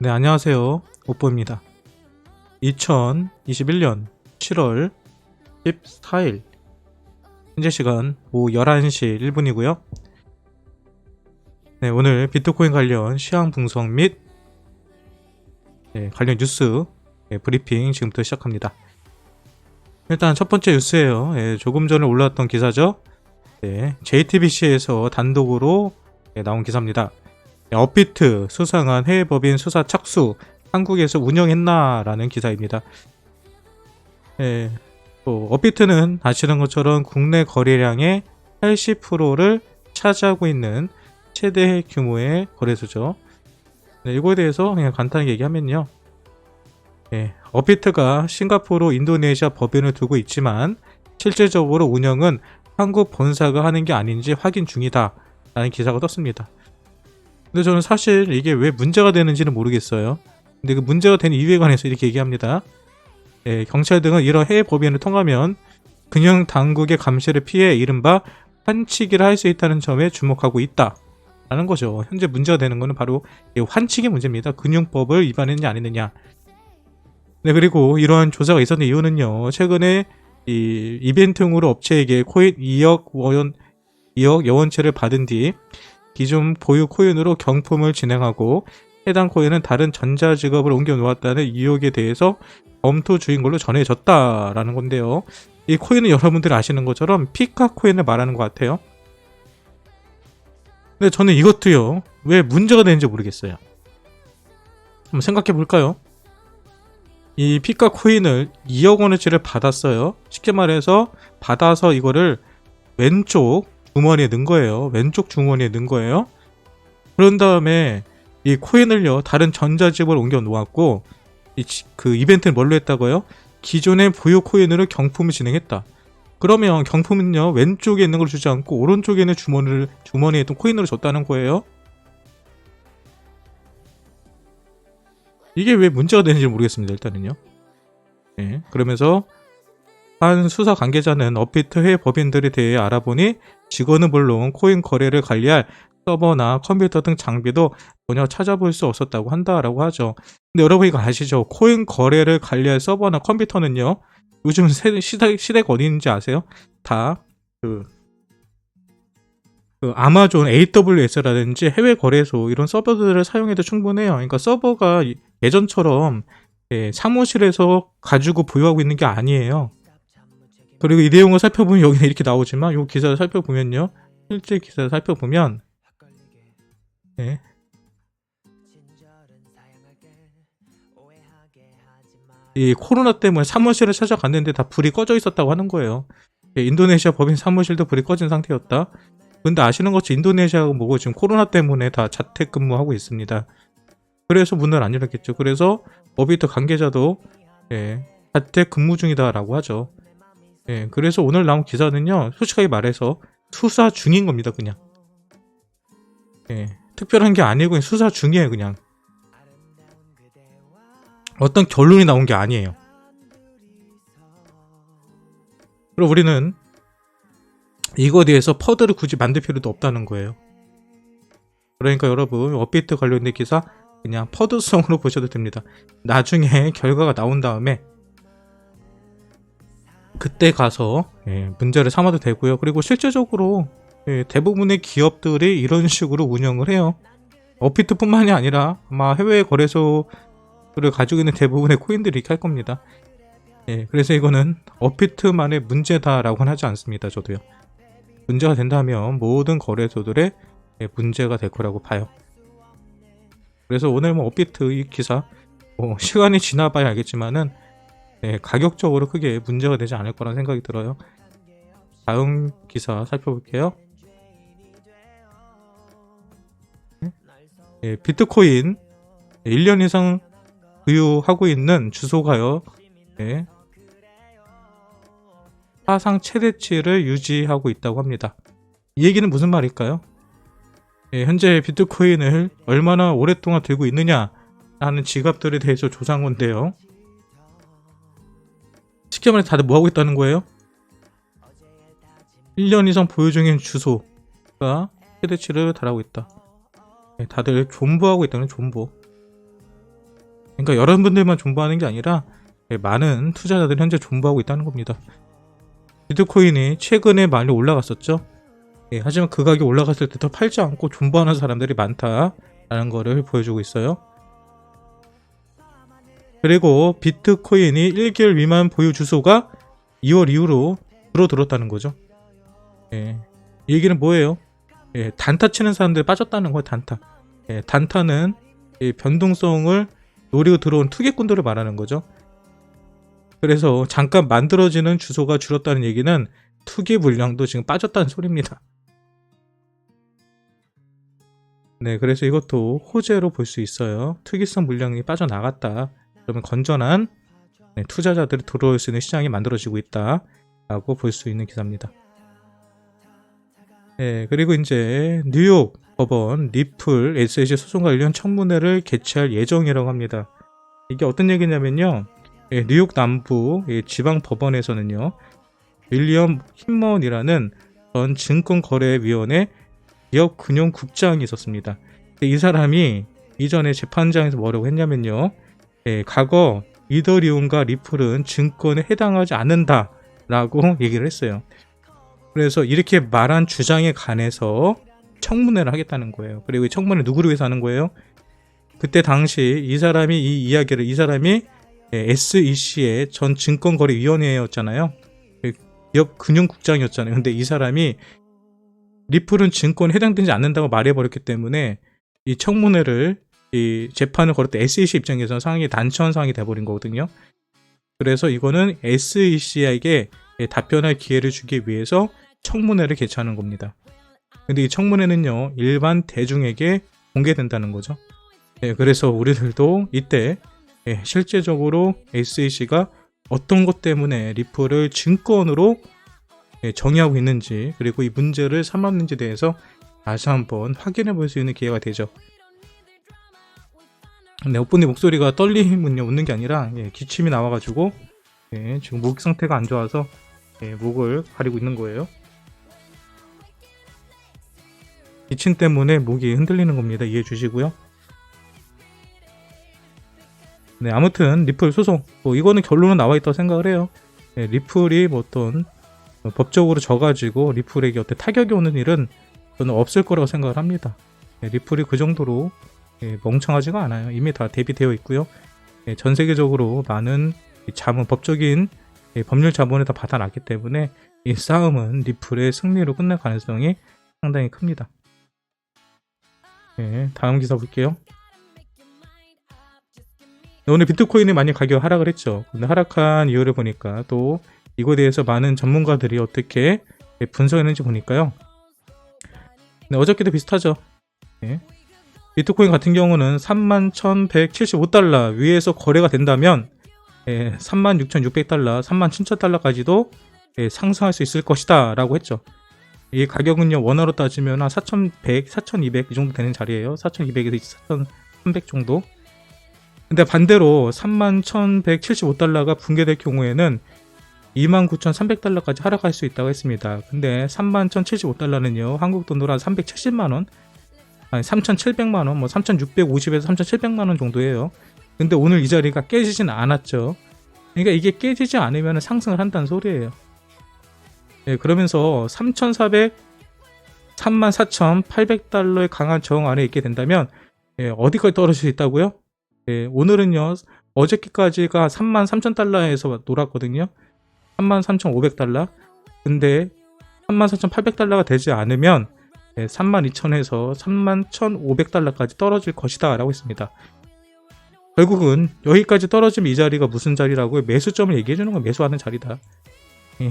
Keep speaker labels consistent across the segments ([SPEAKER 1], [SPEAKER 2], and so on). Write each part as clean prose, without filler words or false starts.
[SPEAKER 1] 네, 안녕하세요. 오뽀입니다. 2021년 7월 14일 현재 시간 오후 11시 1분이고요. 네, 오늘 비트코인 관련 시황 분석 및 관련 뉴스 브리핑 지금부터 시작합니다. 일단 첫 번째 뉴스예요. 조금 전에 올라왔던 기사죠. JTBC에서 단독으로 나온 기사입니다. 업비트 수상한 해외 법인 수사 착수 한국에서 운영했나 라는 기사입니다. 업비트는 아시는 것처럼 국내 거래량의 80%를 차지하고 있는 최대 규모의 거래소죠. 이거에 대해서 그냥 간단하게 얘기하면요. 업비트가 싱가포르, 인도네시아 법인을 두고 있지만 실질적으로 운영은 한국 본사가 하는 게 아닌지 확인 중이다 라는 기사가 떴습니다. 근데 저는 사실 이게 왜 문제가 되는지는 모르겠어요. 근데 그 문제가 되는 이유에 관해서 이렇게 얘기합니다. 경찰 등은 이런 해외 법인을 통하면 금융 당국의 감시를 피해 이른바 환치기를 할 수 있다는 점에 주목하고 있다 라는 거죠. 현재 문제가 되는 것은 바로 환치기 문제입니다. 금융법을 위반했느냐 안 했느냐. 네, 그리고 이러한 조사가 있었는 이유는요. 최근에 이 이벤트용으로 업체에게 코인 2억 여원치를 받은 뒤 기존 보유 코인으로 경품을 진행하고 해당 코인은 다른 전자지갑을 옮겨 놓았다는 의혹에 대해서 검토 중인 걸로 전해졌다라는 건데요. 이 코인은 여러분들이 아시는 것처럼 피카 코인을 말하는 것 같아요. 근데 저는 이것도요. 왜 문제가 되는지 모르겠어요. 한번 생각해 볼까요? 이 피카 코인을 2억 원어치를 받았어요. 쉽게 말해서 받아서 이거를 왼쪽 주머니에 넣은 거예요. 왼쪽 주머니에 넣은 거예요. 그런 다음에 이 코인을요 다른 전자지갑을 옮겨 놓았고 그 이벤트는 뭘로 했다고요? 기존의 보유 코인으로 경품을 진행했다. 그러면 경품은요 왼쪽에 있는 걸 주지 않고 오른쪽에 있는 주머니에 있던 코인으로 줬다는 거예요. 이게 왜 문제가 되는지 모르겠습니다. 일단은요. 그러면서 한 수사 관계자는 업비트 해외 법인들에 대해 알아보니 직원은 물론 코인 거래를 관리할 서버나 컴퓨터 등 장비도 전혀 찾아볼 수 없었다고 한다라고 하죠. 근데 여러분 이거 아시죠? 코인 거래를 관리할 서버나 컴퓨터는요. 요즘 시대가 어디 있는지 아세요? 다 그 아마존 AWS라든지 해외 거래소 이런 서버들을 사용해도 충분해요. 그러니까 서버가 예전처럼 사무실에서 가지고 보유하고 있는 게 아니에요. 그리고 이 내용을 살펴보면 여기는 이렇게 나오지만 이 기사를 살펴보면요. 실제 기사를 살펴보면 이 코로나 때문에 사무실을 찾아갔는데 다 불이 꺼져 있었다고 하는 거예요. 인도네시아 법인 사무실도 불이 꺼진 상태였다. 근데 아시는 것처럼 인도네시아가 뭐고 지금 코로나 때문에 다 자택근무하고 있습니다. 그래서 문을 안 열었겠죠. 그래서 업비트 관계자도 자택근무 중이다라고 하죠. 그래서 오늘 나온 기사는요. 솔직하게 말해서 수사 중인 겁니다. 그냥. 특별한 게 아니고 그냥 수사 중이에요. 그냥. 어떤 결론이 나온 게 아니에요. 그리고 우리는 이거에 대해서 퍼드를 굳이 만들 필요도 없다는 거예요. 그러니까 여러분 업비트 관련된 기사 그냥 퍼드성으로 보셔도 됩니다. 나중에 결과가 나온 다음에 그때 가서 문제를 삼아도 되고요. 그리고 실제적으로 대부분의 기업들이 이런 식으로 운영을 해요. 업비트뿐만이 아니라 아마 해외 거래소를 가지고 있는 대부분의 코인들이 이렇게 할 겁니다. 그래서 이거는 업비트만의 문제다라고는 하지 않습니다. 저도요. 문제가 된다면 모든 거래소들의 문제가 될 거라고 봐요. 그래서 오늘 업비트 이 기사 시간이 지나봐야 알겠지만은 가격적으로 크게 문제가 되지 않을 거라는 생각이 들어요. 다음 기사 살펴볼게요. 비트코인 1년 이상 보유하고 있는 주소가요. 사상 최대치를 유지하고 있다고 합니다. 이 얘기는 무슨 말일까요? 현재 비트코인을 얼마나 오랫동안 들고 있느냐 라는 지갑들에 대해서 조사한 건데요. 쉽게 말해 다들 뭐하고 있다는 거예요? 1년 이상 보유 중인 주소가 최대치를 달하고 있다. 다들 존버하고 있다는 존버. 그러니까 여러분들만 존버하는 게 아니라 많은 투자자들이 현재 존버하고 있다는 겁니다. 비트코인이 최근에 많이 올라갔었죠. 하지만 그 가격이 올라갔을 때 더 팔지 않고 존버하는 사람들이 많다라는 거를 보여주고 있어요. 그리고 비트코인이 1개월 미만 보유 주소가 2월 이후로 줄어들었다는 거죠. 이 얘기는 뭐예요? 단타 치는 사람들이 빠졌다는 거예요. 단타. 단타는 변동성을 노리고 들어온 투기꾼들을 말하는 거죠. 그래서 잠깐 만들어지는 주소가 줄었다는 얘기는 투기 물량도 지금 빠졌다는 소리입니다. 그래서 이것도 호재로 볼 수 있어요. 투기성 물량이 빠져나갔다. 그러면 건전한 투자자들이 들어올 수 있는 시장이 만들어지고 있다라고 볼 수 있는 기사입니다. 그리고 이제 뉴욕 법원 리플 SEC 소송 관련 청문회를 개최할 예정이라고 합니다. 이게 어떤 얘기냐면요. 뉴욕 남부 지방 법원에서는요. 윌리엄 힘먼이라는 전 증권거래위원회 기업금융국장이 있었습니다. 이 사람이 이전에 재판장에서 뭐라고 했냐면요. 과거 이더리움과 리플은 증권에 해당하지 않는다라고 얘기를 했어요. 그래서 이렇게 말한 주장에 관해서 청문회를 하겠다는 거예요. 그리고 이 청문회 누구를 위해서 하는 거예요? 그때 당시 이 사람이 SEC의 전 증권거래위원회였잖아요. 기업금융국장이었잖아요. 근데 이 사람이 리플은 증권에 해당되지 않는다고 말해버렸기 때문에 이 청문회를 이 재판을 걸을 때 SEC 입장에서는 상당히 난처한 상황이 돼버린 거거든요. 그래서 이거는 SEC에게 답변할 기회를 주기 위해서 청문회를 개최하는 겁니다. 근데 이 청문회는요, 일반 대중에게 공개된다는 거죠. 그래서 우리들도 이때 실제적으로 SEC가 어떤 것 때문에 리플을 증권으로 정의하고 있는지, 그리고 이 문제를 삼았는지에 대해서 다시 한번 확인해 볼 수 있는 기회가 되죠. 오빠님 목소리가 떨림은요, 웃는 게 아니라 기침이 나와가지고 지금 목 상태가 안 좋아서 목을 가리고 있는 거예요. 기침 때문에 목이 흔들리는 겁니다. 이해해 주시고요. 아무튼 리플 소송 이거는 결론은 나와 있다고 생각을 해요. 리플이 어떤 법적으로 져가지고 리플에게 어떤 타격이 오는 일은 저는 없을 거라고 생각을 합니다. 리플이 그 정도로 멍청하지가 않아요. 이미 다 대비되어 있고요. 전 세계적으로 많은 자본, 법적인 법률 자본을 다 받아놨기 때문에 이 싸움은 리플의 승리로 끝날 가능성이 상당히 큽니다. 다음 기사 볼게요. 오늘 비트코인이 많이 가격 하락을 했죠. 근데 하락한 이유를 보니까 또 이거에 대해서 많은 전문가들이 어떻게 분석했는지 보니까요. 어저께도 비슷하죠. 비트코인 같은 경우는 31,175달러 위에서 거래가 된다면 36,600달러, 37,000달러까지도 상승할 수 있을 것이다 라고 했죠. 이 가격은요, 원화로 따지면 한 4,100, 4,200 이 정도 되는 자리예요. 4,200에서 4,300 정도. 근데 반대로 31,175달러가 붕괴될 경우에는 29,300달러까지 하락할 수 있다고 했습니다. 근데 31,075달러는요, 한국 돈으로 한 370만원, 아니 3,700만원, 3,650에서 3,700만원 정도예요. 근데 오늘 이 자리가 깨지진 않았죠. 그러니까 이게 깨지지 않으면 상승을 한다는 소리예요. 그러면서 3,400, 34,800달러의 강한 저항 안에 있게 된다면 어디까지 떨어질 수 있다고요? 오늘은요, 어저께까지가 33,000달러에서 놀았거든요. 33,500달러. 근데 34,800달러가 되지 않으면 32,000에서 31,500달러까지 떨어질 것이다 라고 했습니다. 결국은 여기까지 떨어지면 이 자리가 무슨 자리라고요? 매수점을 얘기해주는 건 매수하는 자리다.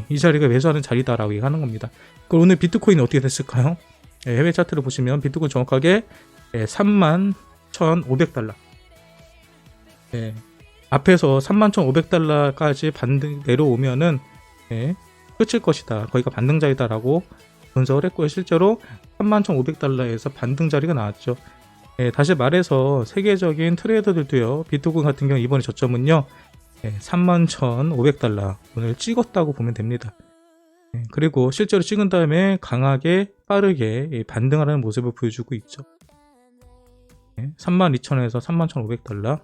[SPEAKER 1] 이 자리가 매수하는 자리다 라고 얘기하는 겁니다. 그럼 오늘 비트코인이 어떻게 됐을까요? 해외 차트를 보시면 비트코인 정확하게 31,500달러. 앞에서 31,500달러까지 반등 내려오면은 끝일 것이다. 거기가 반등 자리다 라고 분석을 했고요. 실제로 31,500달러에서 반등 자리가 나왔죠. 다시 말해서 세계적인 트레이더들도요, 비트코인 같은 경우 이번에 저점은요 31,500달러 오늘 찍었다고 보면 됩니다. 그리고 실제로 찍은 다음에 강하게 빠르게 반등하는 모습을 보여주고 있죠. 32,000에서 31,500달러.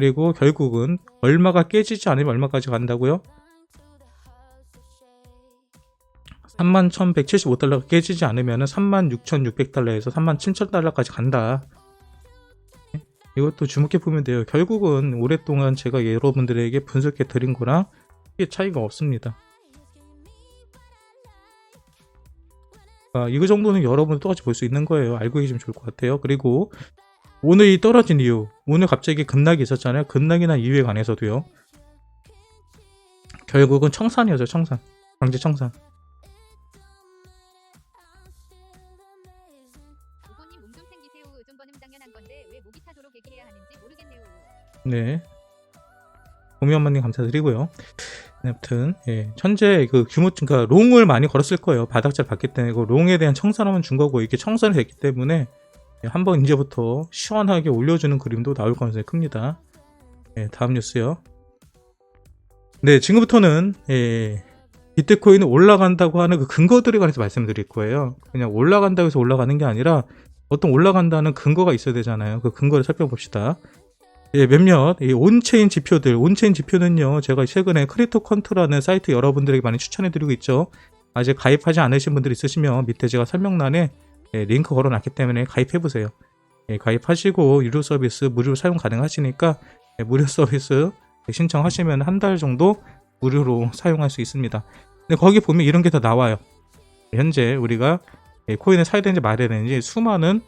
[SPEAKER 1] 그리고 결국은 얼마가 깨지지 않으면 얼마까지 간다고요? 31,175달러가 깨지지 않으면 36,600달러에서 37,000달러까지 간다. 이것도 주목해보면 돼요. 결국은 오랫동안 제가 여러분들에게 분석해 드린 거랑 크게 차이가 없습니다. 이거 정도는 여러분 똑같이 볼 수 있는 거예요. 알고 계시면 좋을 것 같아요. 그리고 오늘 이 떨어진 이유, 오늘 갑자기 급락이 있었잖아요. 급락이 난 이유에 관해서도요. 결국은 청산이었죠. 청산. 강제 청산. 네. 보미엄마님 감사드리고요. 네, 아무튼 현재 그 규모, 그러니까 롱을 많이 걸었을 거예요. 바닥자를 봤기 때문에 그 롱에 대한 청산하면 준 거고 이게 청산이 됐기 때문에 한번 이제부터 시원하게 올려주는 그림도 나올 가능성이 큽니다. 다음 뉴스요. 네, 지금부터는 비트코인은 올라간다고 하는 그 근거들에 관해서 말씀드릴 거예요. 그냥 올라간다고 해서 올라가는 게 아니라 어떤 올라간다는 근거가 있어야 되잖아요. 그 근거를 살펴봅시다. 몇몇 온체인 지표들, 온체인 지표는요, 제가 최근에 크립토컨트라는 사이트 여러분들에게 많이 추천해드리고 있죠. 아직 가입하지 않으신 분들 있으시면 밑에 제가 설명란에 링크 걸어놨기 때문에 가입해보세요. 가입하시고 유료 서비스 무료로 사용 가능하시니까 무료 서비스 신청하시면 한 달 정도 무료로 사용할 수 있습니다. 근데 거기 보면 이런 게 다 나와요. 현재 우리가 코인을 사야 되는지 말아야 되는지 수많은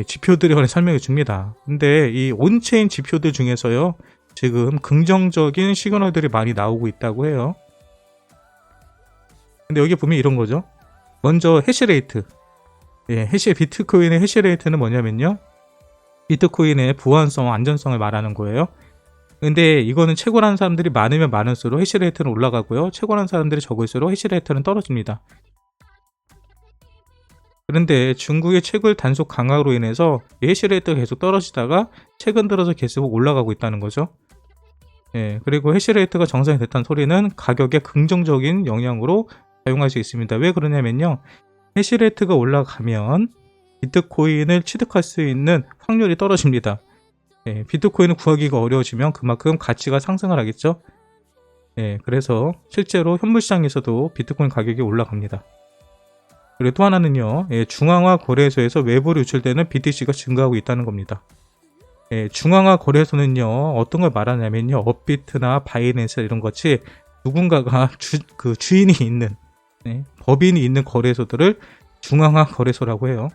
[SPEAKER 1] 지표들에 관해 설명해 줍니다. 근데 이 온체인 지표들 중에서요, 지금 긍정적인 시그널들이 많이 나오고 있다고 해요. 근데 여기 보면 이런 거죠. 먼저 해시레이트. 비트코인의 해시레이트는 뭐냐면요, 비트코인의 보안성, 안전성을 말하는 거예요. 근데 이거는 채굴하는 사람들이 많으면 많을수록 해시레이트는 올라가고요, 채굴하는 사람들이 적을수록 해시레이트는 떨어집니다. 그런데 중국의 채굴 단속 강화로 인해서 해시레이트가 계속 떨어지다가 최근 들어서 계속 올라가고 있다는 거죠. 그리고 해시레이트가 정상이 됐다는 소리는 가격에 긍정적인 영향으로 작용할 수 있습니다. 왜 그러냐면요, 해시레이트가 올라가면 비트코인을 취득할 수 있는 확률이 떨어집니다. 비트코인을 구하기가 어려워지면 그만큼 가치가 상승을 하겠죠. 그래서 실제로 현물 시장에서도 비트코인 가격이 올라갑니다. 그리고 또 하나는요, 중앙화 거래소에서 외부로 유출되는 BTC가 증가하고 있다는 겁니다. 중앙화 거래소는요, 어떤 걸 말하냐면요, 업비트나 바이낸스 이런 것이 누군가가 주인이 있는, 법인이 있는 거래소들을 중앙화 거래소라고 해요.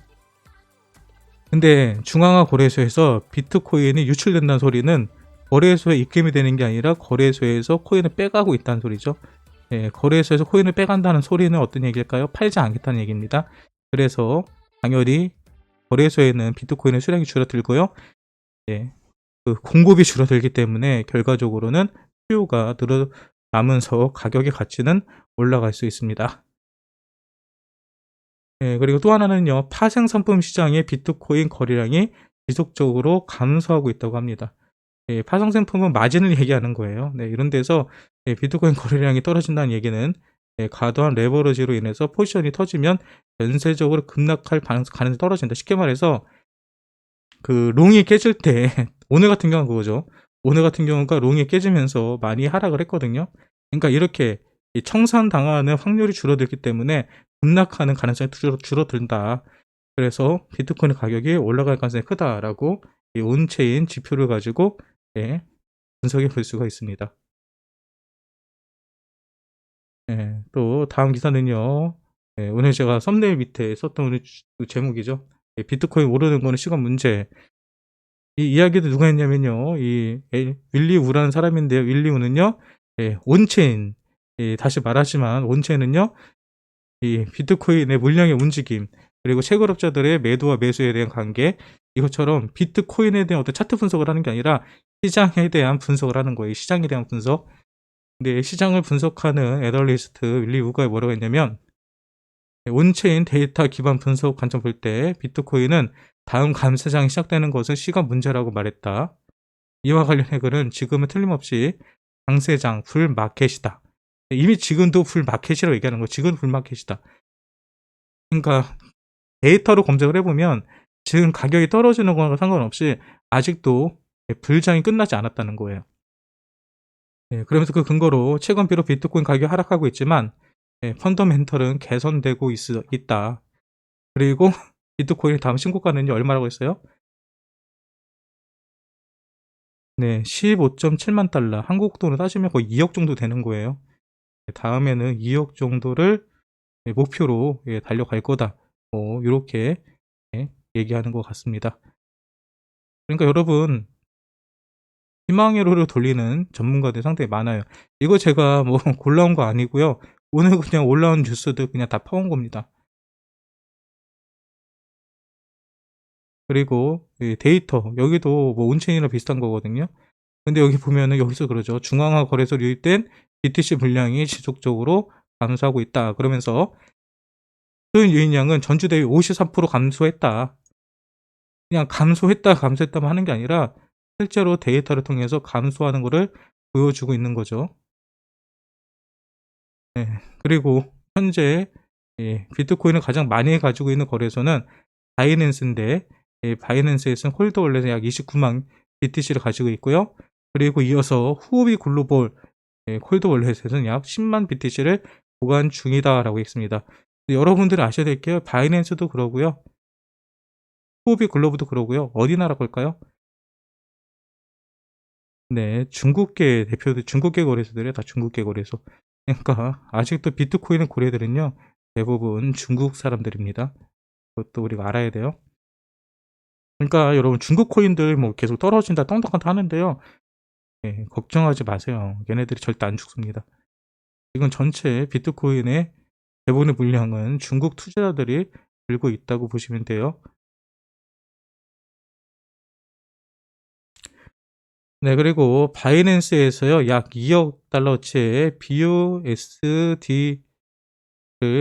[SPEAKER 1] 근데 중앙화 거래소에서 비트코인이 유출된다는 소리는 거래소에 입금이 되는 게 아니라 거래소에서 코인을 빼가고 있다는 소리죠. 거래소에서 코인을 빼간다는 소리는 어떤 얘기일까요? 팔지 않겠다는 얘기입니다. 그래서 당연히 거래소에는 비트코인의 수량이 줄어들고요, 그 공급이 줄어들기 때문에 결과적으로는 수요가 늘어나면서 가격의 가치는 올라갈 수 있습니다. 그리고 또 하나는요, 파생 상품 시장의 비트코인 거래량이 지속적으로 감소하고 있다고 합니다. 파생 상품은 마진을 얘기하는 거예요. 이런 데서 비트코인 거래량이 떨어진다는 얘기는 과도한 레버리지로 인해서 포지션이 터지면 전세적으로 급락할 가능성이 떨어진다. 쉽게 말해서 그 롱이 깨질 때 오늘 같은 경우는 그거죠. 오늘 같은 경우가 롱이 깨지면서 많이 하락을 했거든요. 그러니까 이렇게 청산당하는 확률이 줄어들기 때문에 급락하는 가능성이 줄어든다. 그래서 비트코인 가격이 올라갈 가능성이 크다라고 이 온체인 지표를 가지고 분석해 볼 수가 있습니다. 또 다음 기사는요, 오늘 제가 썸네일 밑에 썼던 제목이죠. 비트코인 오르는 거는 시간 문제. 이 이야기도 누가 했냐면요, 이 윌리 우라는 사람인데요. 윌리 우는요, 온체인, 다시 말하지만 온체인은요, 이 비트코인의 물량의 움직임, 그리고 채굴업자들의 매도와 매수에 대한 관계, 이것처럼 비트코인에 대한 어떤 차트 분석을 하는 게 아니라 시장에 대한 분석을 하는 거예요. 시장에 대한 분석. 근데 시장을 분석하는 애널리스트 윌리 우가 뭐라고 했냐면, 온체인 데이터 기반 분석 관점 볼 때 비트코인은 다음 감세장이 시작되는 것은 시간 문제라고 말했다. 이와 관련해 글은 지금은 틀림없이 강세장, 불마켓이다. 이미 지금도 불마켓이라고 얘기하는 거예요. 지금 불마켓이다. 그러니까 데이터로 검색을 해보면 지금 가격이 떨어지는 거랑 상관없이 아직도 불장이 끝나지 않았다는 거예요. 그러면서 그 근거로 최근 비록 비트코인 가격이 하락하고 있지만 펀더멘털은 개선되고 있다. 그리고 비트코인의 다음 신고가는요 얼마라고 했어요? 네, 15.7만 달러. 한국 돈으로 따지면 거의 2억 정도 되는 거예요. 다음에는 2억 정도를 목표로 달려갈 거다. 요렇게 얘기하는 것 같습니다. 그러니까 여러분 희망회로를 돌리는 전문가들이 상당히 많아요. 이거 제가 뭐 골라온 거 아니고요. 오늘 그냥 올라온 뉴스들 그냥 다 파온 겁니다. 그리고 이 데이터 여기도 뭐 온체인이랑 비슷한 거거든요. 근데 여기 보면은 여기서 그러죠. 중앙화 거래소로 유입된 BTC 물량이 지속적으로 감소하고 있다. 그러면서 소인 유인량은 전주 대비 53% 감소했다. 그냥 감소했다만 하는 게 아니라 실제로 데이터를 통해서 감소하는 거를 보여주고 있는 거죠. 그리고 현재 비트코인을 가장 많이 가지고 있는 거래소는 바이낸스인데 바이낸스에서는 홀더 월렛에 약 29만 BTC를 가지고 있고요. 그리고 이어서 후오비 글로벌 홀더 월렛에서는 약 10만 BTC를 보관 중이다라고 했습니다. 여러분들이 아셔야 될 게 바이낸스도 그러고요. 후오비 글로벌도 그러고요. 어디 나라 걸까요? 네, 중국계 대표들, 중국계 거래소들이 다 중국계 거래소. 그러니까 아직도 비트코인 거래들은요 대부분 중국 사람들입니다. 그것도 우리가 알아야 돼요. 그러니까 여러분 중국 코인들 뭐 계속 떨어진다 떵떵한다 하는데요. 걱정하지 마세요. 얘네들이 절대 안 죽습니다. 지금 전체 비트코인의 대부분의 물량은 중국 투자자들이 들고 있다고 보시면 돼요. 네, 그리고 바이낸스에서요 약 2억 달러치의 BUSD를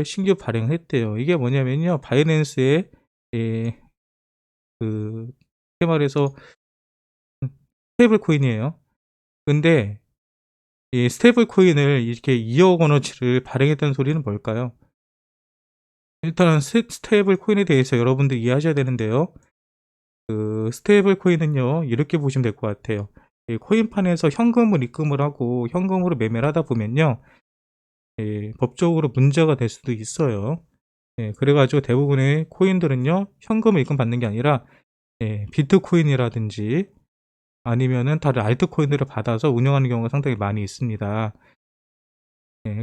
[SPEAKER 1] 신규 발행했대요. 이게 뭐냐면요 바이낸스의 쉽게 말해서 스테이블 코인이에요. 근데 이 스테이블 코인을 이렇게 2억 원어치를 발행했다는 소리는 뭘까요? 일단 스테이블 코인에 대해서 여러분들 이해하셔야 되는데요. 그 스테이블 코인은요 이렇게 보시면 될 것 같아요. 이 코인판에서 현금을 입금을 하고 현금으로 매매를 하다 보면요 법적으로 문제가 될 수도 있어요. 그래가지고 대부분의 코인들은요 현금을 입금받는 게 아니라 비트코인이라든지 아니면은 다른 알트코인들을 받아서 운영하는 경우가 상당히 많이 있습니다.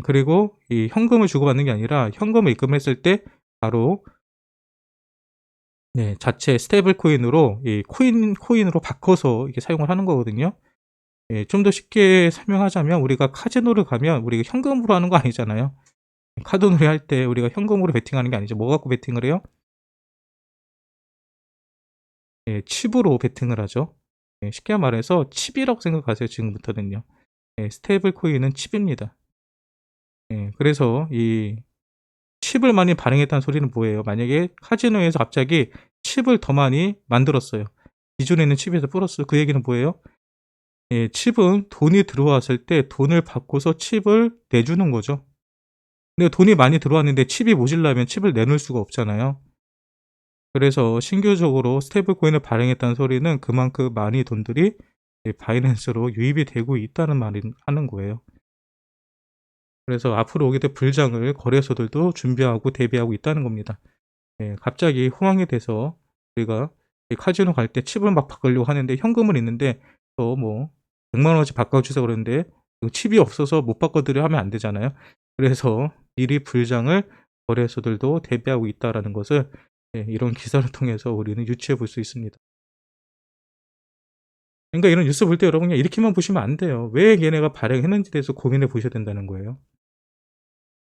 [SPEAKER 1] 그리고 이 현금을 주고받는 게 아니라 현금을 입금했을 때 바로 자체 스테이블 코인으로 이 코인으로 바꿔서 이렇게 사용을 하는 거거든요. 좀 더 쉽게 설명하자면 우리가 카지노를 가면 우리가 현금으로 하는 거 아니잖아요. 카드놀이 할 때 우리가 현금으로 베팅하는 게 아니죠. 뭐 갖고 베팅을 해요? 칩으로 베팅을 하죠. 쉽게 말해서 칩이라고 생각하세요. 지금부터는요. 스테이블 코인은 칩입니다. 그래서 이 칩을 많이 발행했다는 소리는 뭐예요? 만약에 카지노에서 갑자기 칩을 더 많이 만들었어요. 기존에 있는 칩에서 플러스 그 얘기는 뭐예요? 칩은 돈이 들어왔을 때 돈을 받고서 칩을 내주는 거죠. 근데 돈이 많이 들어왔는데 칩이 모자라면 칩을 내놓을 수가 없잖아요. 그래서 신규적으로 스테이블 코인을 발행했다는 소리는 그만큼 많이 돈들이 바이낸스로 유입이 되고 있다는 말을 하는 거예요. 그래서 앞으로 오게 될 불장을 거래소들도 준비하고 대비하고 있다는 겁니다. 갑자기 호황이 돼서 우리가 카지노 갈 때 칩을 막 바꾸려고 하는데 현금은 있는데 뭐 100만 원어치 바꿔주세요 그러는데 칩이 없어서 못 바꿔드려 하면 안 되잖아요. 그래서 미리 불장을 거래소들도 대비하고 있다는 것을 이런 기사를 통해서 우리는 유추해 볼 수 있습니다. 그러니까 이런 뉴스 볼 때 여러분 그냥 이렇게만 보시면 안 돼요. 왜 얘네가 발행했는지에 대해서 고민해 보셔야 된다는 거예요.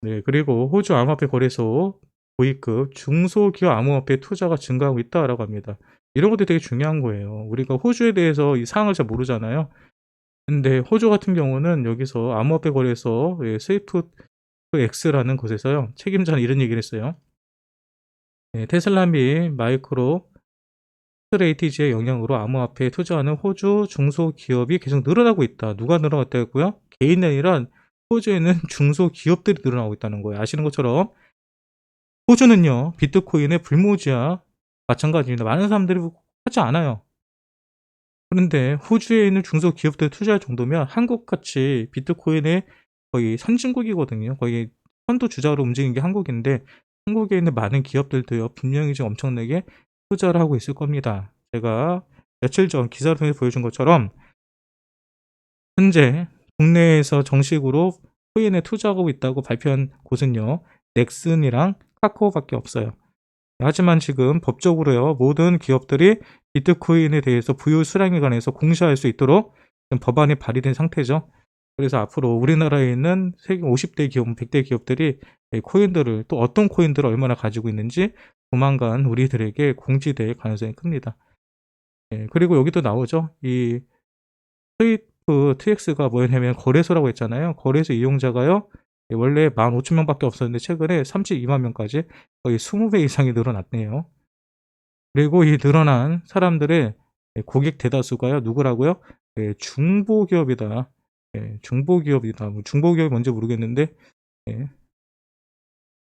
[SPEAKER 1] 네, 그리고 호주 암호화폐 거래소 고위급 중소기업 암호화폐 투자가 증가하고 있다라고 합니다. 이런 것도 되게 중요한 거예요. 우리가 호주에 대해서 이 사항을 잘 모르잖아요. 근데 호주 같은 경우는 여기서 암호화폐 거래소 스위프트 X라는 곳에서요. 책임자는 이런 얘기를 했어요. 테슬라 및 마이크로 스트레이티지의 영향으로 암호화폐에 투자하는 호주 중소기업이 계속 늘어나고 있다. 누가 늘어났다고요? 개인이 아니라 호주에는 중소기업들이 늘어나고 있다는 거예요. 아시는 것처럼 호주는요 비트코인의 불모지와 마찬가지입니다. 많은 사람들이 하지 않아요. 그런데 호주에 있는 중소기업들에 투자할 정도면 한국같이 비트코인의 거의 선진국이거든요. 거의 선도 주자로 움직이는 게 한국인데 한국에 있는 많은 기업들도요. 분명히 지금 엄청나게 투자를 하고 있을 겁니다. 제가 며칠 전 기사를 통해서 보여준 것처럼 현재 국내에서 정식으로 코인에 투자하고 있다고 발표한 곳은요. 넥슨이랑 카카오밖에 없어요. 하지만 지금 법적으로요. 모든 기업들이 비트코인에 대해서 부유 수량에 관해서 공시할 수 있도록 지금 법안이 발의된 상태죠. 그래서 앞으로 우리나라에 있는 세계 50대 기업, 100대 기업들이 이 코인들을 또 어떤 코인들을 얼마나 가지고 있는지 조만간 우리들에게 공지될 가능성이 큽니다. 예, 그리고 여기도 나오죠. 이 스위프 TX가 뭐냐면 거래소라고 했잖아요. 거래소 이용자가요. 원래 15,000명밖에 없었는데 최근에 32만 명까지 거의 20배 이상이 늘어났네요. 그리고 이 늘어난 사람들의 고객 대다수가요. 누구라고요? 예, 중보기업이다. 예, 중보기업이다. 뭐 중보기업이 뭔지 모르겠는데 예,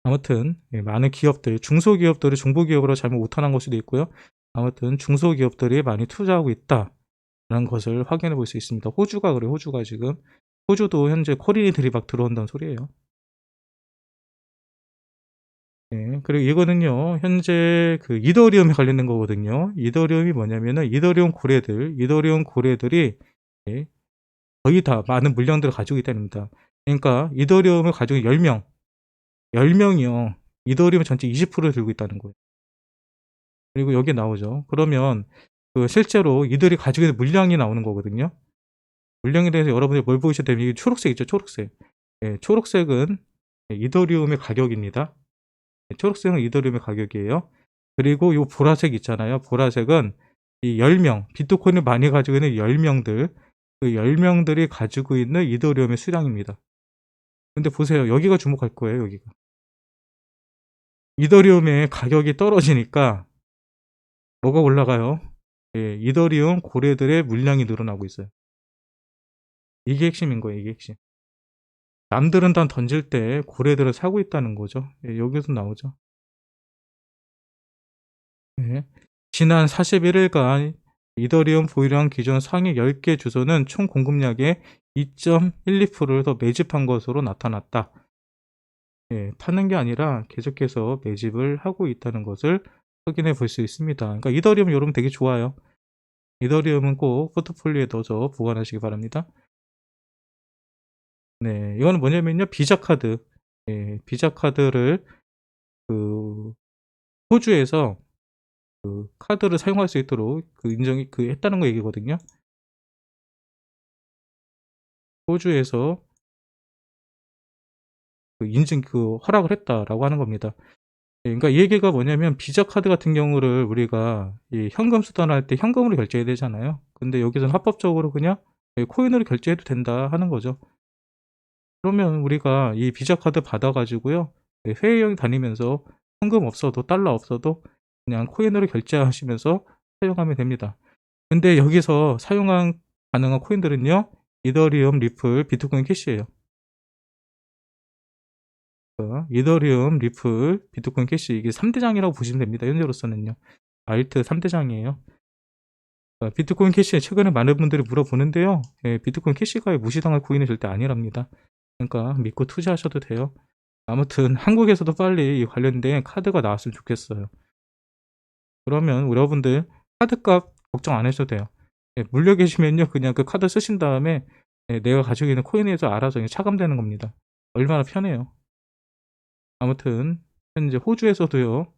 [SPEAKER 1] 아무튼 예, 많은 기업들, 중소기업들을 중보기업으로 잘못 오탄한 걸 수도 있고요. 아무튼 중소기업들이 많이 투자하고 있다라는 것을 확인해 볼 수 있습니다. 호주가 그래요. 호주가 지금 호주도 현재 코린이들이 막 들어온다는 소리예요. 예, 그리고 이거는요, 현재 그 이더리움에 관련된 거거든요. 이더리움이 뭐냐면은 이더리움 고래들이 예, 거의 다 많은 물량들을 가지고 있다는 겁니다. 그러니까 이더리움을 가지고 10명, 10명이요. 이더리움 전체 20%를 들고 있다는 거예요. 그리고 여기 나오죠. 그러면 그 실제로 이들이 가지고 있는 물량이 나오는 거거든요. 물량에 대해서 여러분들이 뭘 보셔야 되면 이게 초록색 있죠, 초록색. 예, 초록색은 이더리움의 가격입니다. 초록색은 이더리움의 가격이에요. 그리고 요 보라색 있잖아요. 보라색은 이 10명, 비트코인을 많이 가지고 있는 10명들, 그 10명들이 가지고 있는 이더리움의 수량입니다. 근데 보세요. 여기가 주목할 거예요, 여기가. 이더리움의 가격이 떨어지니까 뭐가 올라가요? 예, 이더리움 고래들의 물량이 늘어나고 있어요. 이게 핵심인 거예요, 이게 핵심. 남들은 다 던질 때 고래들을 사고 있다는 거죠. 예, 여기서 나오죠. 예. 지난 41일간 이더리움 보유량 기준 상위 10개 주소는 총 공급량의 2.12%를 더 매집한 것으로 나타났다. 예, 파는 게 아니라 계속해서 매집을 하고 있다는 것을 확인해 볼 수 있습니다. 그러니까 이더리움 여러분 되게 좋아요. 이더리움은 꼭 포트폴리오에 넣어서 보관하시기 바랍니다. 네, 이거는 뭐냐면요. 비자 카드. 예, 비자 카드를 그 호주에서 그 카드를 사용할 수 있도록 그 인정이 그 했다는 거 얘기거든요. 호주에서 그 인증 그 허락을 했다라고 하는 겁니다. 예, 그러니까 이 얘기가 뭐냐면 비자 카드 같은 경우를 우리가 이 현금 수단할 때 현금으로 결제해야 되잖아요. 근데 여기서는 합법적으로 그냥 예, 코인으로 결제해도 된다 하는 거죠. 그러면 우리가 이 비자 카드 받아 가지고요. 예, 해외여행 다니면서 현금 없어도 달러 없어도 그냥 코인으로 결제하시면서 사용하면 됩니다. 근데 여기서 사용 가능한 코인들은요. 이더리움, 리플, 비트코인 캐시예요. 이더리움, 리플, 비트코인 캐시 이게 3대장이라고 보시면 됩니다. 현재로서는요. 알트 3대장이에요. 비트코인 캐시 최근에 많은 분들이 물어보는데요. 예, 비트코인 캐시가 무시당할 코인은 절대 아니랍니다. 그러니까 믿고 투자하셔도 돼요. 아무튼 한국에서도 빨리 이 관련된 카드가 나왔으면 좋겠어요. 그러면 여러분들 카드값 걱정 안 하셔도 돼요. 예, 물려 계시면요. 그냥 그 카드 쓰신 다음에 예, 내가 가지고 있는 코인에서 알아서 차감되는 겁니다. 얼마나 편해요. 아무튼 현재 호주에서도요.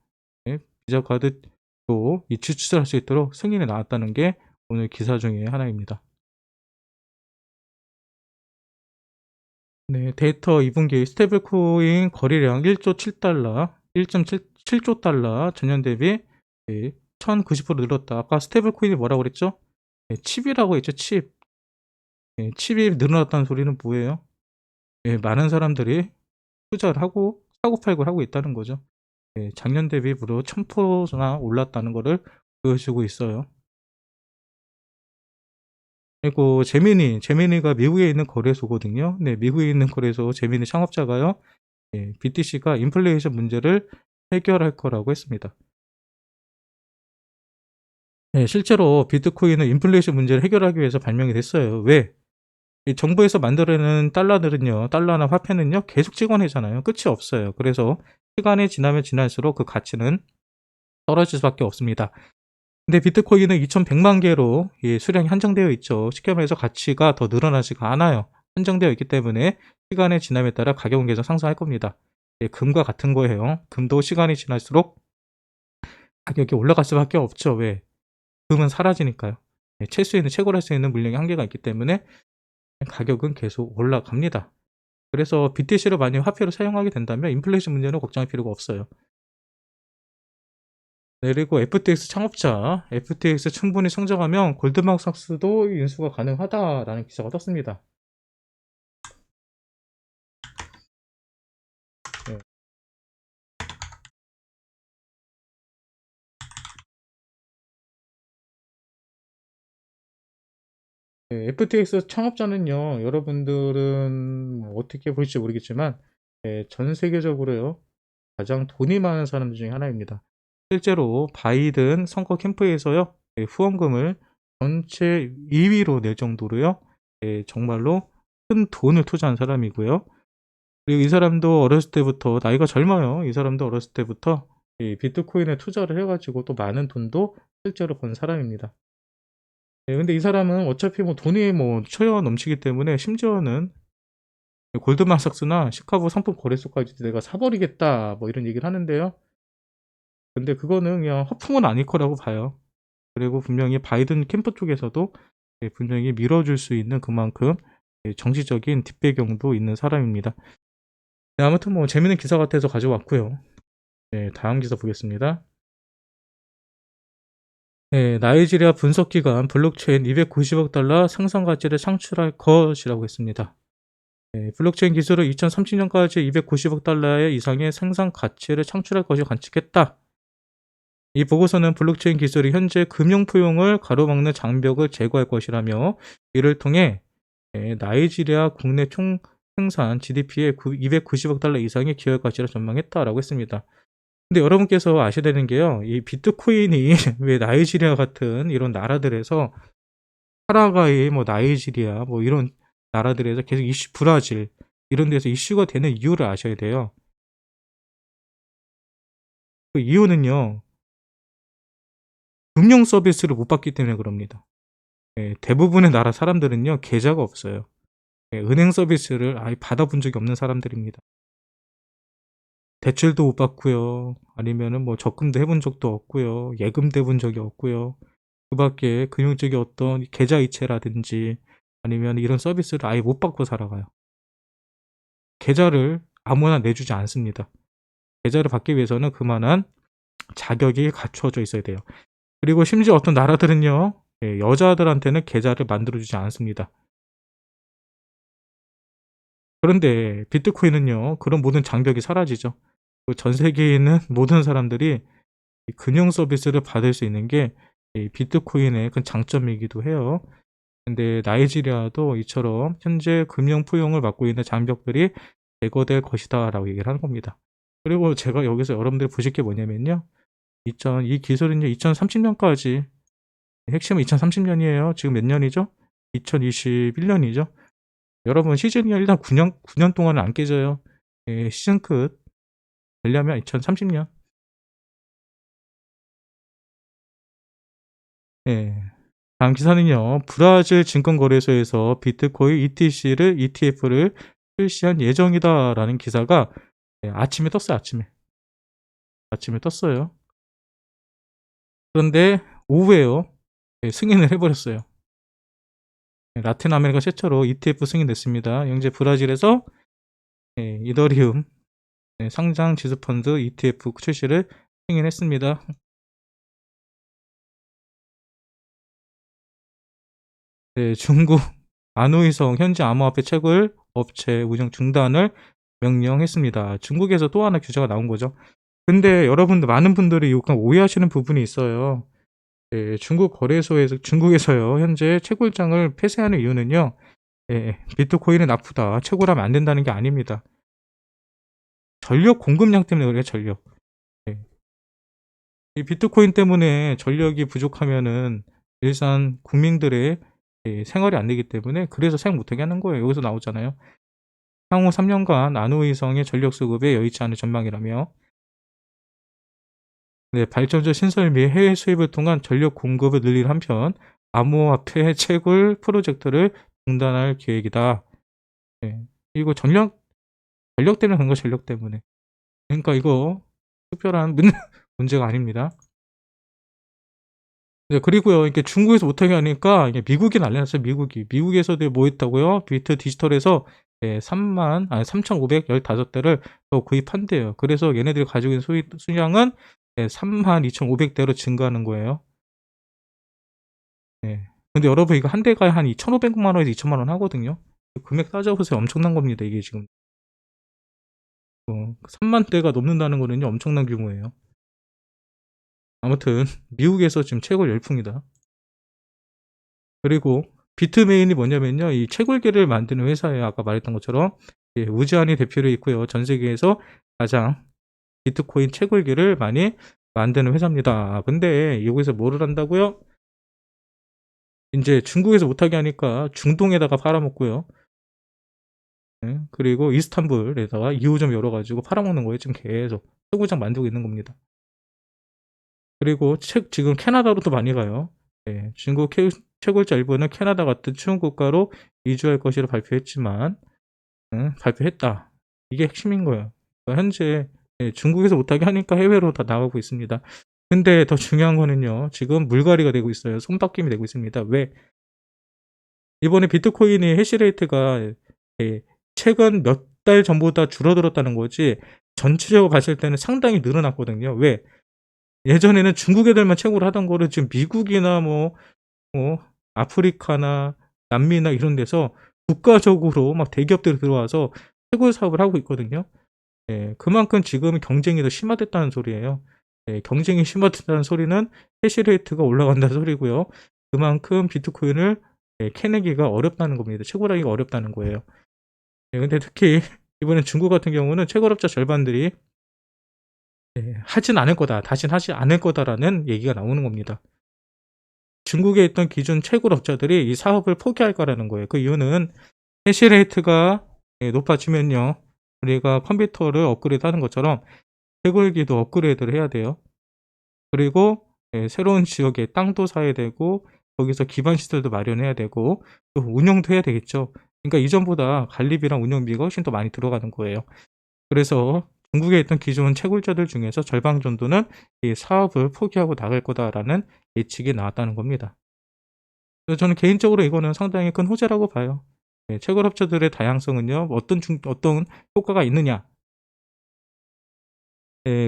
[SPEAKER 1] 예, 비자 카드로 이취출할 수 있도록 승인이 나왔다는 게 오늘 기사 중에 하나입니다. 네, 데이터 2분기 스테이블코인 거래량 1조 7달러, 1.7조 달러 전년 대비 1090% 늘었다. 아까 스테이블코인이 뭐라고 그랬죠? 칩이라고 했죠, 칩. 칩이 늘어났다는 소리는 뭐예요? 많은 사람들이 투자를 하고 사고 팔고 하고 있다는 거죠. 작년 대비 무려 1000%나 올랐다는 거를 보여주고 있어요. 그리고 제미니가 미국에 있는 거래소거든요. 네, 미국에 있는 거래소 제미니 창업자가요. BTC가 인플레이션 문제를 해결할 거라고 했습니다. 네, 실제로 비트코인은 인플레이션 문제를 해결하기 위해서 발명이 됐어요. 왜? 이 정부에서 만들어내는 달러들은요, 달러나 화폐는요, 계속 찍어내잖아요. 끝이 없어요. 그래서 시간이 지나면 지날수록 그 가치는 떨어질 수밖에 없습니다. 근데 비트코인은 2100만 개로 수량이 한정되어 있죠. 쉽게 말해서 가치가 더 늘어나지가 않아요. 한정되어 있기 때문에 시간의 지남에 따라 가격은 계속 상승할 겁니다. 금과 같은 거예요. 금도 시간이 지날수록 가격이 올라갈 수밖에 없죠. 왜? 금은 사라지니까요. 챌 수 있는, 채굴할 수 있는 물량이 한계가 있기 때문에 가격은 계속 올라갑니다. 그래서 BTC를 만약 화폐로 사용하게 된다면 인플레이션 문제는 걱정할 필요가 없어요. 네, 그리고 FTX 창업자, FTX 충분히 성장하면 골드만삭스도 인수가 가능하다라는 기사가 떴습니다. 네. 네, FTX 창업자는요, 여러분들은 뭐 어떻게 보실지 모르겠지만, 전 세계적으로요, 가장 돈이 많은 사람들 중에 하나입니다. 실제로 바이든 선거 캠프에서요, 후원금을 전체 2위로 낼 정도로요, 정말로 큰 돈을 투자한 사람이고요. 그리고 이 사람도 어렸을 때부터, 나이가 젊어요. 이 사람도 어렸을 때부터 이 비트코인에 투자를 해가지고 또 많은 돈도 실제로 번 사람입니다. 근데 이 사람은 어차피 뭐 돈이 뭐 쳐여 넘치기 때문에 심지어는 골드만삭스나 시카고 상품 거래소까지 내가 사버리겠다 뭐 이런 얘기를 하는데요. 근데 그거는 그냥 허풍은 아닐 거라고 봐요. 그리고 분명히 바이든 캠프 쪽에서도 분명히 밀어줄 수 있는 그만큼 정치적인 뒷배경도 있는 사람입니다. 네, 아무튼 뭐 재밌는 기사 같아서 가져왔고요. 네, 다음 기사 보겠습니다. 네, 나이지리아 분석기관 블록체인 290억 달러 상상 가치를 창출할 것이라고 했습니다. 네, 블록체인 기술을 2030년까지 290억 달러의 이상의 생산 가치를 창출할 것을 관측했다. 이 보고서는 블록체인 기술이 현재 금융 포용을 가로막는 장벽을 제거할 것이라며 이를 통해 나이지리아 국내 총 생산 GDP의 290억 달러 이상의 기여 가치를 전망했다라고 했습니다. 근데 여러분께서 아셔야 되는 게요. 이 비트코인이 왜 나이지리아 같은 이런 나라들에서 파라과이, 뭐 나이지리아, 뭐 이런 나라들에서 계속 이슈, 브라질 이런 데서 이슈가 되는 이유를 아셔야 돼요. 그 이유는요. 금융 서비스를 못 받기 때문에 그럽니다. 대부분의 나라 사람들은요. 계좌가 없어요. 은행 서비스를 아예 받아본 적이 없는 사람들입니다. 대출도 못 받고요. 아니면은 뭐 적금도 해본 적도 없고요. 예금도 해본 적이 없고요. 그 밖에 금융적인 어떤 계좌 이체라든지 아니면 이런 서비스를 아예 못 받고 살아가요. 계좌를 아무나 내주지 않습니다. 계좌를 받기 위해서는 그만한 자격이 갖추어져 있어야 돼요. 그리고 심지어 어떤 나라들은요, 여자들한테는 계좌를 만들어주지 않습니다. 그런데 비트코인은요, 그런 모든 장벽이 사라지죠. 전 세계에 있는 모든 사람들이 금융 서비스를 받을 수 있는 게 비트코인의 큰 장점이기도 해요. 근데 나이지리아도 이처럼 현재 금융 포용을 맡고 있는 장벽들이 제거될 것이다 라고 얘기를 하는 겁니다. 그리고 제가 여기서 여러분들 보실 게 뭐냐면요. 이 기술은요 2030년까지, 핵심은 2030년이에요. 지금 몇 년이죠? 2021년이죠. 여러분 시즌이 일단 9년 동안은 안 깨져요. 시즌 끝 되려면 2030년. 다음 기사는요. 브라질 증권거래소에서 비트코인 ETF를 출시한 예정이다라는 기사가 아침에 떴어요. 아침에 떴어요. 그런데 오후에요. 승인을 해버렸어요. 라틴 아메리카 최초로 ETF 승인됐습니다. 현재 브라질에서 이더리움 상장 지수펀드 ETF 출시를 승인했습니다. 중국 안후이성 현지 암호화폐 채굴 업체 운영 중단을 명령했습니다. 중국에서 또 하나 규제가 나온 거죠. 근데 여러분들 많은 분들이 약간 오해하시는 부분이 있어요. 중국에서요 현재 채굴장을 폐쇄하는 이유는요. 비트코인은 나쁘다, 채굴하면 안 된다는 게 아닙니다. 전력 공급량 때문에 그래요. 전력. 이 비트코인 때문에 전력이 부족하면은 일반 국민들의 생활이 안 되기 때문에 그래서 사용 못하게 하는 거예요. 여기서 나오잖아요. 향후 3년간 안호이성의 전력 수급에 여의치 않은 전망이라며. 네, 발전소 신설 및 해외 수입을 통한 전력 공급을 늘리는 한편 암호화폐 채굴 프로젝트를 중단할 계획이다. 네. 이거 전력 때문에 그런 거 전력 때문에. 그러니까 이거 특별한 문제가 아닙니다. 네, 그리고요, 이게 중국에서 못하게 하니까 이게 미국이 난리 났어요, 미국이. 미국에서도 뭐 했다고요? 비트 디지털에서 3,515대를 더 구입한대요. 그래서 얘네들이 가지고 있는 수량은 32,500대로 증가하는 거예요. 네. 근데 여러분, 이거 한 대가 한 2,500만 원에서 2천만 원 하거든요. 금액 따져보세요. 엄청난 겁니다, 이게 지금. 3만 대가 넘는다는 거는요, 엄청난 규모예요. 아무튼 미국에서 지금 채굴 열풍이다. 그리고 비트메인이 뭐냐면요, 이 채굴기를 만드는 회사예요. 아까 말했던 것처럼 우지환이 대표로 있고요. 전 세계에서 가장 비트코인 채굴기를 많이 만드는 회사입니다. 근데 여기서 뭐를 한다고요? 이제 중국에서 못하게 하니까 중동에다가 팔아먹고요. 네, 그리고 이스탄불에다가 2호점 열어가지고 팔아먹는 거예요. 지금 계속 채굴장 만들고 있는 겁니다. 그리고 지금 캐나다로도 많이 가요. 네, 중국 채굴자 일부는 캐나다 같은 추운 국가로 이주할 것이라 발표했지만 발표했다. 이게 핵심인 거예요. 그러니까 현재 중국에서 못하게 하니까 해외로 다 나가고 있습니다. 근데 더 중요한 거는요, 지금 물갈이가 되고 있어요. 손바뀜이 되고 있습니다. 왜? 이번에 비트코인의 해시레이트가 최근 몇 달 전보다 줄어들었다는 거지, 전체적으로 봤을 때는 상당히 늘어났거든요. 왜? 예전에는 중국 애들만 채굴을 하던 거를 지금 미국이나 아프리카나 남미나 이런 데서 국가적으로 막 대기업들이 들어와서 채굴 사업을 하고 있거든요. 그만큼 지금 경쟁이 더 심화됐다는 소리예요. 경쟁이 심화됐다는 소리는 해시레이트가 올라간다는 소리고요. 그만큼 비트코인을 캐내기가 어렵다는 겁니다. 채굴하기가 어렵다는 거예요. 근데 특히 이번에 중국 같은 경우는 채굴업자 절반들이 하진 않을 거다, 다신 하지 않을 거다라는 얘기가 나오는 겁니다. 중국에 있던 기존 채굴업자들이 이 사업을 포기할 거라는 거예요. 그 이유는 해시레이트가 높아지면요, 우리가 컴퓨터를 업그레이드 하는 것처럼 채굴기도 업그레이드를 해야 돼요. 그리고 새로운 지역에 땅도 사야 되고 거기서 기반 시설도 마련해야 되고 또 운영도 해야 되겠죠. 그러니까 이전보다 관리비랑 운영비가 훨씬 더 많이 들어가는 거예요. 그래서 중국에 있던 기존 채굴자들 중에서 절반 정도는 이 사업을 포기하고 나갈 거다라는 예측이 나왔다는 겁니다. 그래서 저는 개인적으로 이거는 상당히 큰 호재라고 봐요. 채굴업체들의 다양성은요, 어떤 효과가 있느냐.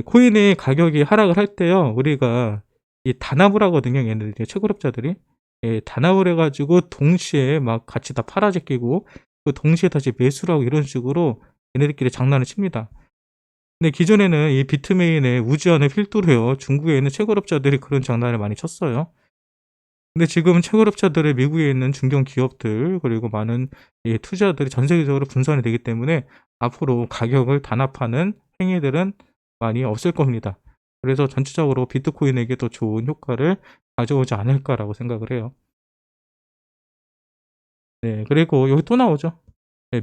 [SPEAKER 1] 코인의 가격이 하락을 할 때요, 우리가 이 단합을 하거든요, 얘네들이, 채굴업자들이. 단합을 해가지고 동시에 막 같이 다 팔아제끼고 그 동시에 다시 매수를 하고 이런 식으로 얘네들끼리 장난을 칩니다. 근데 기존에는 이 비트메인의 우지환을 필두로 해요, 중국에 있는 채굴업자들이 그런 장난을 많이 쳤어요. 근데 지금 채굴업자들의 미국에 있는 중견 기업들 그리고 많은 투자들이 전 세계적으로 분산이 되기 때문에 앞으로 가격을 단합하는 행위들은 많이 없을 겁니다. 그래서 전체적으로 비트코인에게 더 좋은 효과를 가져오지 않을까라고 생각을 해요. 네, 그리고 여기 또 나오죠.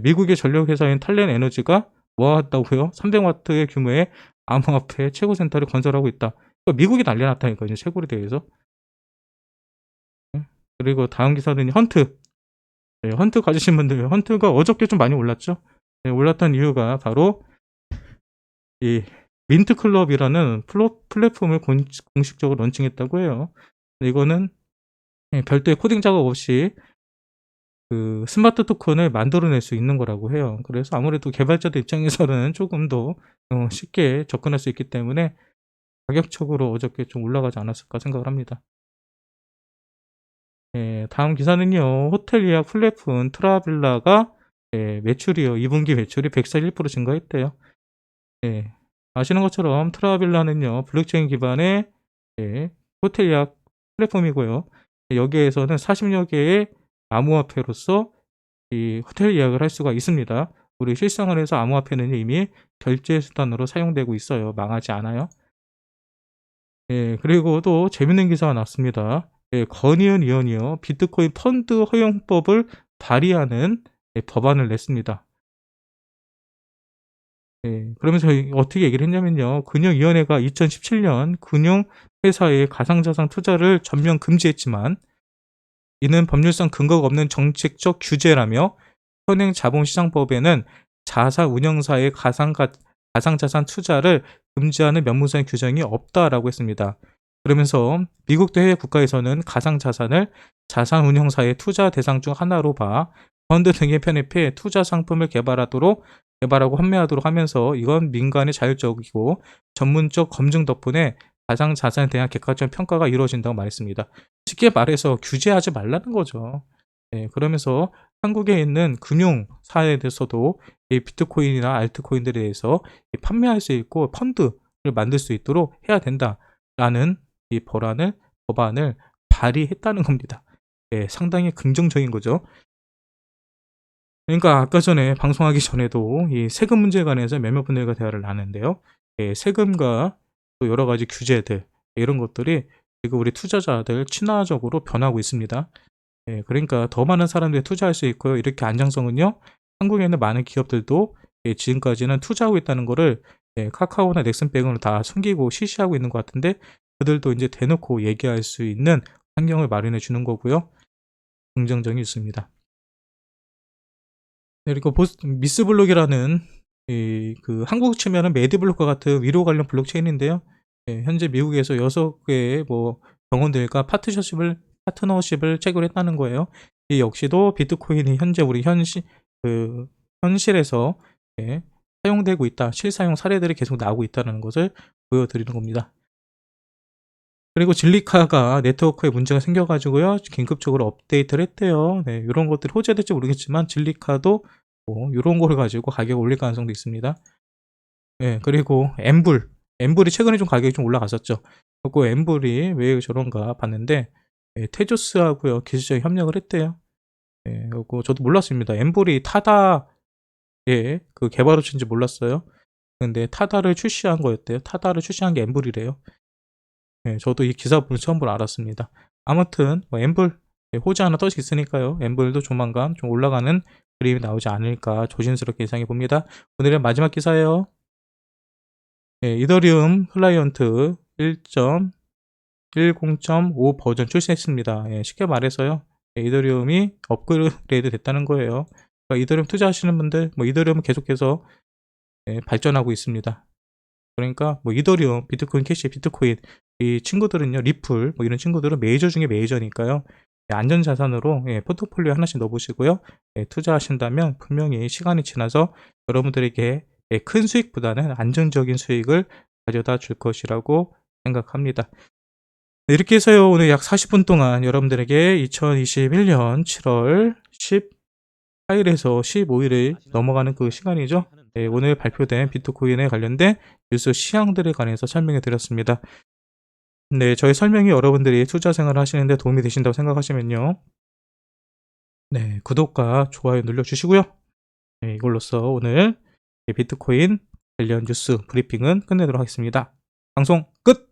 [SPEAKER 1] 미국의 전력회사인 탈렌 에너지가 뭐 한다고요? 300와트의 규모의 암호화폐 채굴센터를 건설하고 있다. 미국이 난리 났다니까요, 채굴에 대해서. 그리고 다음 기사는 헌트. 헌트 가지신 분들, 헌트가 어저께 좀 많이 올랐죠. 올랐던 이유가 바로 이 민트클럽이라는 플랫폼을 공식적으로 런칭했다고 해요. 이거는 별도의 코딩 작업 없이 그 스마트 토큰을 만들어낼 수 있는 거라고 해요. 그래서 아무래도 개발자들 입장에서는 조금 더 쉽게 접근할 수 있기 때문에 가격적으로 어저께 좀 올라가지 않았을까 생각을 합니다. 다음 기사는요, 호텔 예약 플랫폼 트라빌라가 매출이요, 2분기 매출이 141% 증가했대요. 아시는 것처럼 트라빌라는요, 블록체인 기반의 호텔 예약 플랫폼이고요. 여기에서는 40여 개의 암호화폐로서 이 호텔 예약을 할 수가 있습니다. 우리 실생활에서 암호화폐는 이미 결제 수단으로 사용되고 있어요. 망하지 않아요. 예, 그리고 또 재밌는 기사가 났습니다. 예, 건희연 의원이요. 비트코인 펀드 허용법을 발의하는 법안을 냈습니다. 예, 그러면서 어떻게 얘기를 했냐면요. 금융위원회가 2017년 금융회사의 가상자산 투자를 전면 금지했지만 이는 법률상 근거가 없는 정책적 규제라며 현행 자본시장법에는 자사 운영사의 가상자산 투자를 금지하는 명문상 규정이 없다라고 했습니다. 그러면서 미국 등 해외 국가에서는 가상자산을 자산 운용사의 투자 대상 중 하나로 봐 펀드 등에 편입해 투자 상품을 개발하고 판매하도록 하면서 이건 민간의 자율적이고 전문적 검증 덕분에 가상자산에 대한 객관적 평가가 이루어진다고 말했습니다. 쉽게 말해서 규제하지 말라는 거죠. 예, 그러면서 한국에 있는 금융사에 대해서도 이 비트코인이나 알트코인들에 대해서 판매할 수 있고 펀드를 만들 수 있도록 해야 된다라는 이 법안을 발의했다는 겁니다. 예, 상당히 긍정적인 거죠. 그러니까 아까 전에 방송하기 전에도 이 세금 문제에 관해서 몇몇 분들과 대화를 나눴는데요. 예, 세금과 또 여러 가지 규제들 이런 것들이 지금 우리 투자자들 친화적으로 변하고 있습니다. 예, 그러니까 더 많은 사람들이 투자할 수 있고요. 이렇게 안정성은요. 한국에 있는 많은 기업들도 예, 지금까지는 투자하고 있다는 거를 예, 카카오나 넥슨뱅으로 다 숨기고 시시하고 있는 것 같은데 그들도 이제 대놓고 얘기할 수 있는 환경을 마련해 주는 거고요. 긍정적인 뉴스입니다. 네, 그리고 미스블록이라는 그 한국 치면은 메디블록과 같은 위로 관련 블록체인인데요. 예, 현재 미국에서 6개의 뭐 병원들과 파트너십을 체결했다는 거예요. 이 역시도 비트코인이 현재 우리 현실에서 예, 사용되고 있다. 실사용 사례들이 계속 나오고 있다는 것을 보여드리는 겁니다. 그리고 진리카가 네트워크에 문제가 생겨가지고요. 긴급적으로 업데이트를 했대요. 네, 이런 것들이 호재될지 모르겠지만 진리카도 뭐 이런 거를 가지고 가격을 올릴 가능성도 있습니다. 네, 그리고 엠블이 최근에 좀 가격이 좀 올라갔었죠. 그리고 엠블이 왜 저런가 봤는데 테조스하고요 기술적 협력을 했대요. 네, 그리고 저도 몰랐습니다. 엠블이 타다의 그 개발 업체인지 몰랐어요. 근데 타다를 출시한 거였대요. 타다를 출시한 게 엠블이래요. 네, 저도 이 기사 보면 처음으로 알았습니다. 아무튼 뭐 엠블 호재 하나 떠 있으니까요. 엠블도 조만간 좀 올라가는 그림이 나오지 않을까 조심스럽게 예상해 봅니다. 오늘의 마지막 기사예요. 네, 이더리움 클라이언트 1.10.5 버전 출시했습니다. 예, 쉽게 말해서요. 이더리움이 업그레이드 됐다는 거예요. 그러니까 이더리움 투자하시는 분들, 뭐 이더리움은 계속해서 발전하고 있습니다. 그러니까 뭐 이더리움, 비트코인 캐시, 비트코인 이 친구들은요, 리플 뭐 이런 친구들은 메이저 중에 메이저니까요. 안전 자산으로 포트폴리오 하나씩 넣어보시고요. 투자하신다면 분명히 시간이 지나서 여러분들에게 큰 수익보다는 안정적인 수익을 가져다 줄 것이라고 생각합니다. 네, 이렇게 해서요, 오늘 약 40분 동안 여러분들에게 2021년 7월 18일에서 15일에 넘어가는 그 시간이죠. 네, 오늘 발표된 비트코인에 관련된 뉴스 시황들에 관해서 설명해 드렸습니다. 네, 저희 설명이 여러분들이 투자 생활을 하시는데 도움이 되신다고 생각하시면요. 네, 구독과 좋아요 눌러주시고요. 네, 이걸로써 오늘 비트코인 관련 뉴스 브리핑은 끝내도록 하겠습니다. 방송 끝!